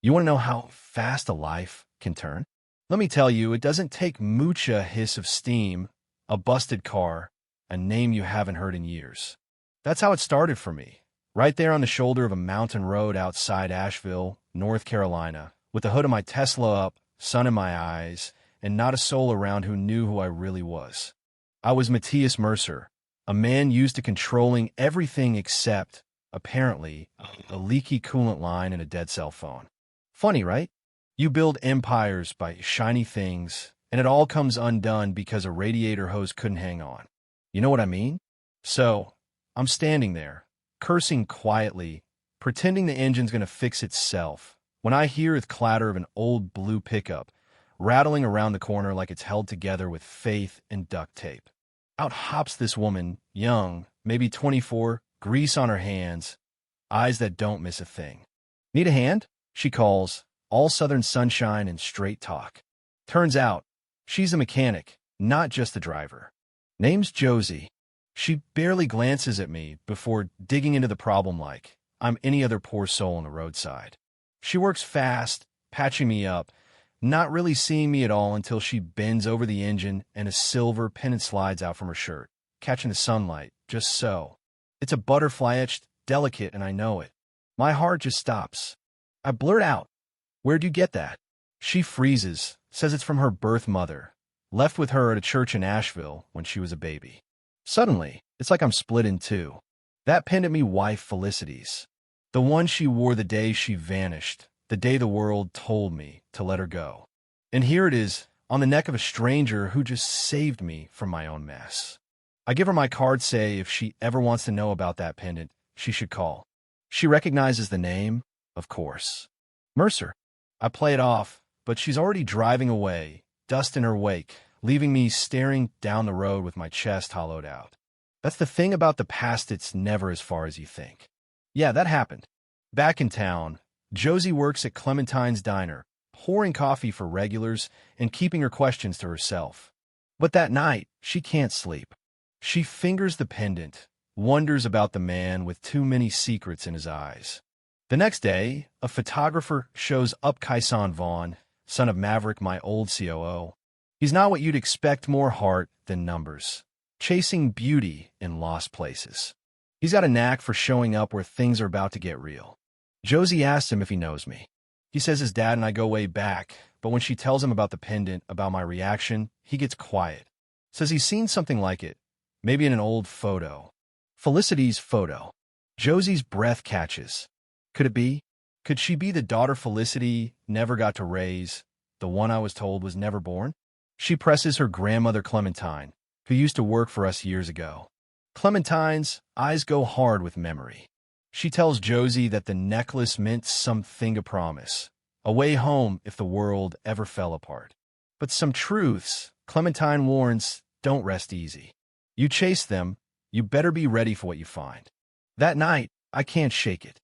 You want to know how fast a life can turn? Let me tell you, it doesn't take mucha hiss of steam, a busted car, a name you haven't heard in years. That's how it started for me, right there on the shoulder of a mountain road outside Asheville, North Carolina, with the hood of my Tesla up, sun in my eyes, and not a soul around who knew who I really was. I was Matthias Mercer, a man used to controlling everything except, apparently, a leaky coolant line and a dead cell phone. Funny, right? You build empires by shiny things, and it all comes undone because a radiator hose couldn't hang on. You know what I mean? So, I'm standing there, cursing quietly, pretending the engine's going to fix itself, when I hear the clatter of an old blue pickup, rattling around the corner like it's held together with faith and duct tape. Out hops this woman, young, maybe 24, grease on her hands, eyes that don't miss a thing. Need a hand? She calls, all southern sunshine and straight talk. Turns out, she's a mechanic, not just a driver. Name's Josie. She barely glances at me before digging into the problem like I'm any other poor soul on the roadside. She works fast, patching me up, not really seeing me at all until she bends over the engine and a silver pennant slides out from her shirt, catching the sunlight, just so. It's a butterfly-etched, delicate, and I know it. My heart just stops. I blurt out, "Where'd you get that?" She freezes, says it's from her birth mother, left with her at a church in Asheville when she was a baby. Suddenly, it's like I'm split in two. That pendant me wife Felicity's. The one she wore the day she vanished, the day the world told me to let her go. And here it is, on the neck of a stranger who just saved me from my own mess. I give her my card, say if she ever wants to know about that pendant, she should call. She recognizes the name, of course. Mercer. I play it off, but she's already driving away, dust in her wake, leaving me staring down the road with my chest hollowed out. That's the thing about the past, it's never as far as you think. Yeah, that happened. Back in town, Josie works at Clementine's Diner, pouring coffee for regulars and keeping her questions to herself. But that night, she can't sleep. She fingers the pendant, wonders about the man with too many secrets in his eyes. The next day, a photographer shows up Kyson Vaughn, son of Maverick, my old COO. He's not what you'd expect, more heart than numbers, chasing beauty in lost places. He's got a knack for showing up where things are about to get real. Josie asks him if he knows me. He says his dad and I go way back, but when she tells him about the pendant, about my reaction, he gets quiet. Says he's seen something like it, maybe in an old photo. Felicity's photo. Josie's breath catches. Could it be? Could she be the daughter Felicity never got to raise, the one I was told was never born? She presses her grandmother Clementine, who used to work for us years ago. Clementine's eyes go hard with memory. She tells Josie that the necklace meant something, a promise, a way home if the world ever fell apart. But some truths, Clementine warns, don't rest easy. You chase them, you better be ready for what you find. That night, I can't shake it.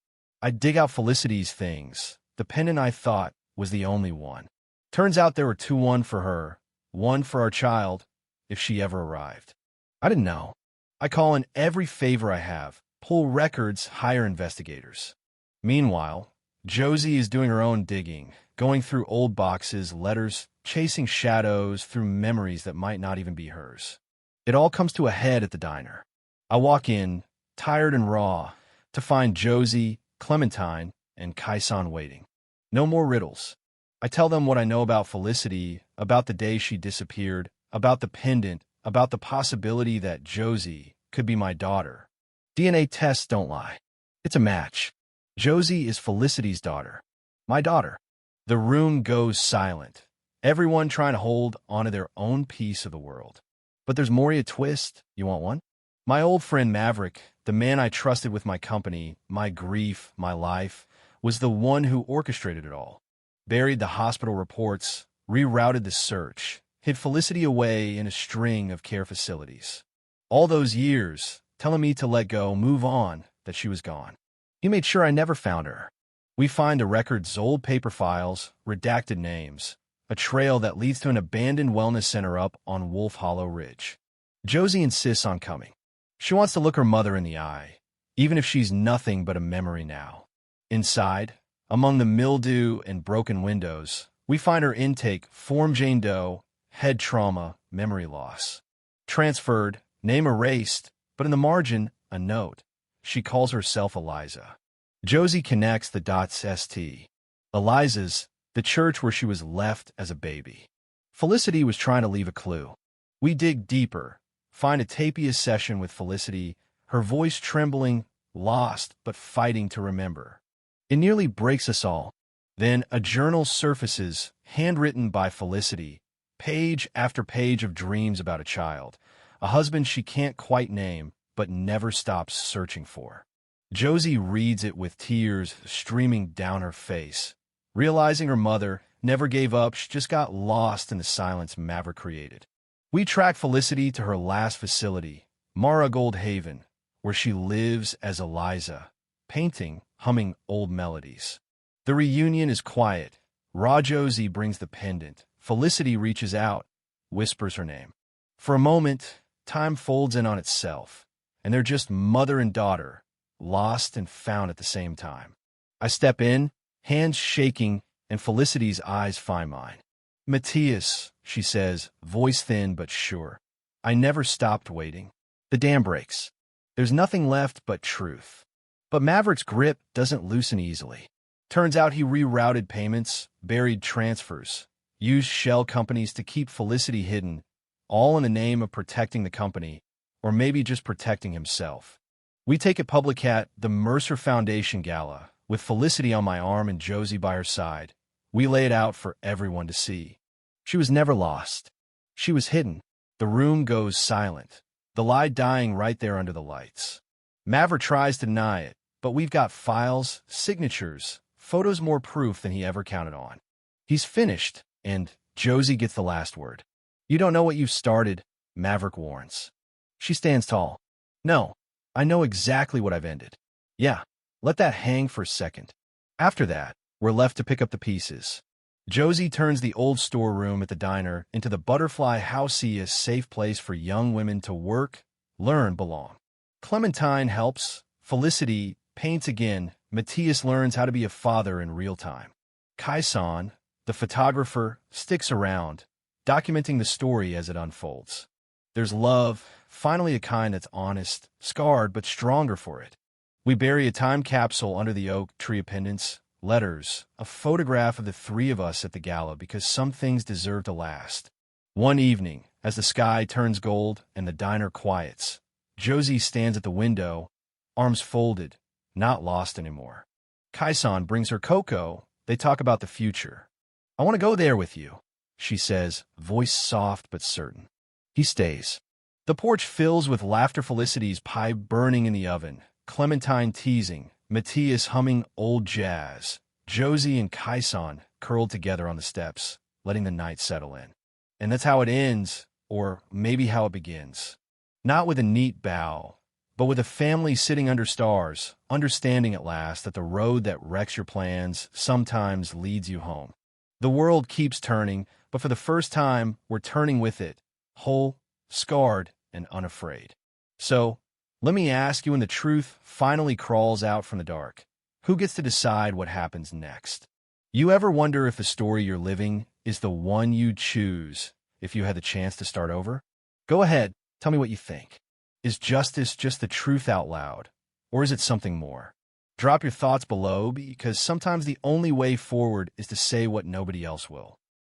I dig out Felicity's things. The pendant I thought was the only one. Turns out there were two, one for her, one for our child, if she ever arrived. I didn't know. I call in every favor I have, pull records, hire investigators. Meanwhile, Josie is doing her own digging, going through old boxes, letters, chasing shadows through memories that might not even be hers. It all comes to a head at the diner. I walk in, tired and raw, to find Josie, Clementine, and Kyson waiting. No more riddles. I tell them what I know about Felicity, about the day she disappeared, about the pendant, about the possibility that Josie could be my daughter. DNA tests don't lie. It's a match. Josie is Felicity's daughter. My daughter. The room goes silent. Everyone trying to hold onto their own piece of the world. But there's more to a twist. You want one? My old friend Maverick, the man I trusted with my company, my grief, my life, was the one who orchestrated it all. Buried the hospital reports, rerouted the search, hid Felicity away in a string of care facilities. All those years, telling me to let go, move on, that she was gone. He made sure I never found her. We find the records, old paper files, redacted names, a trail that leads to an abandoned wellness center up on Wolf Hollow Ridge. Josie insists on coming. She wants to look her mother in the eye, even if she's nothing but a memory now. Inside, Among the mildew and broken windows, we find her intake: form Jane Doe, head trauma, memory loss. Transferred, name erased, but in the margin, a note. She calls herself Eliza. Josie connects the dots. St. Eliza's, the church where she was left as a baby. Felicity was trying to leave a clue. We dig deeper, find a tapious session with Felicity, her voice trembling, lost but fighting to remember. It nearly breaks us all. Then a journal surfaces, handwritten by Felicity, page after page of dreams about a child, a husband she can't quite name but never stops searching for. Josie reads it with tears streaming down her face, realizing her mother never gave up. She just got lost in the silence Maverick created. We track Felicity to her last facility, Marigold Haven, where she lives as Eliza, painting, humming old melodies. The reunion is quiet. Josie brings the pendant. Felicity reaches out, whispers her name. For a moment, time folds in on itself, and they're just mother and daughter, lost and found at the same time. I step in, hands shaking, and Felicity's eyes find mine. "Matthias," she says, voice thin but sure. I never stopped waiting. The dam breaks. There's nothing left but truth. But Maverick's grip doesn't loosen easily. Turns out he rerouted payments, buried transfers, used shell companies to keep Felicity hidden, all in the name of protecting the company, or maybe just protecting himself. We take it public at the Mercer Foundation Gala, with Felicity on my arm and Josie by her side. We lay it out for everyone to see. She was never lost. She was hidden. The room goes silent, the lie dying right there under the lights. Maverick tries to deny it, but we've got files, signatures, photos, more proof than he ever counted on. He's finished, and Josie gets the last word. "You don't know what you've started," Maverick warns. She stands tall. "No, I know exactly what I've ended." "Yeah, let that hang for a second." After that, we're left to pick up the pieces. Josie turns the old storeroom at the diner into the Butterfly House, a safe place for young women to work, learn, belong. Clementine helps. Felicity paints again. Matthias learns how to be a father in real time. Kaison, the photographer, sticks around, documenting the story as it unfolds. There's love, finally a kind that's honest, scarred but stronger for it. We bury a time capsule under the oak tree of pendants, letters, a photograph of the three of us at the gala, because some things deserve to last. One evening, as the sky turns gold and the diner quiets, Josie stands at the window, arms folded, not lost anymore. Kaison brings her cocoa. They talk about the future. "I want to go there with you," she says, voice soft but certain. He stays. The porch fills with laughter, Felicity's pie burning in the oven, Clementine teasing, Matthias humming old jazz, Josie and Kaison curled together on the steps, letting the night settle in. And that's how it ends, or maybe how it begins. Not with a neat bow, but with a family sitting under stars, understanding at last that the road that wrecks your plans sometimes leads you home. The world keeps turning, but for the first time, we're turning with it, whole, scarred, and unafraid. So, let me ask you, when the truth finally crawls out from the dark, who gets to decide what happens next? You ever wonder if the story you're living is the one you'd choose if you had the chance to start over? Go ahead, tell me what you think. Is justice just the truth out loud, or is it something more? Drop your thoughts below, because sometimes the only way forward is to say what nobody else will.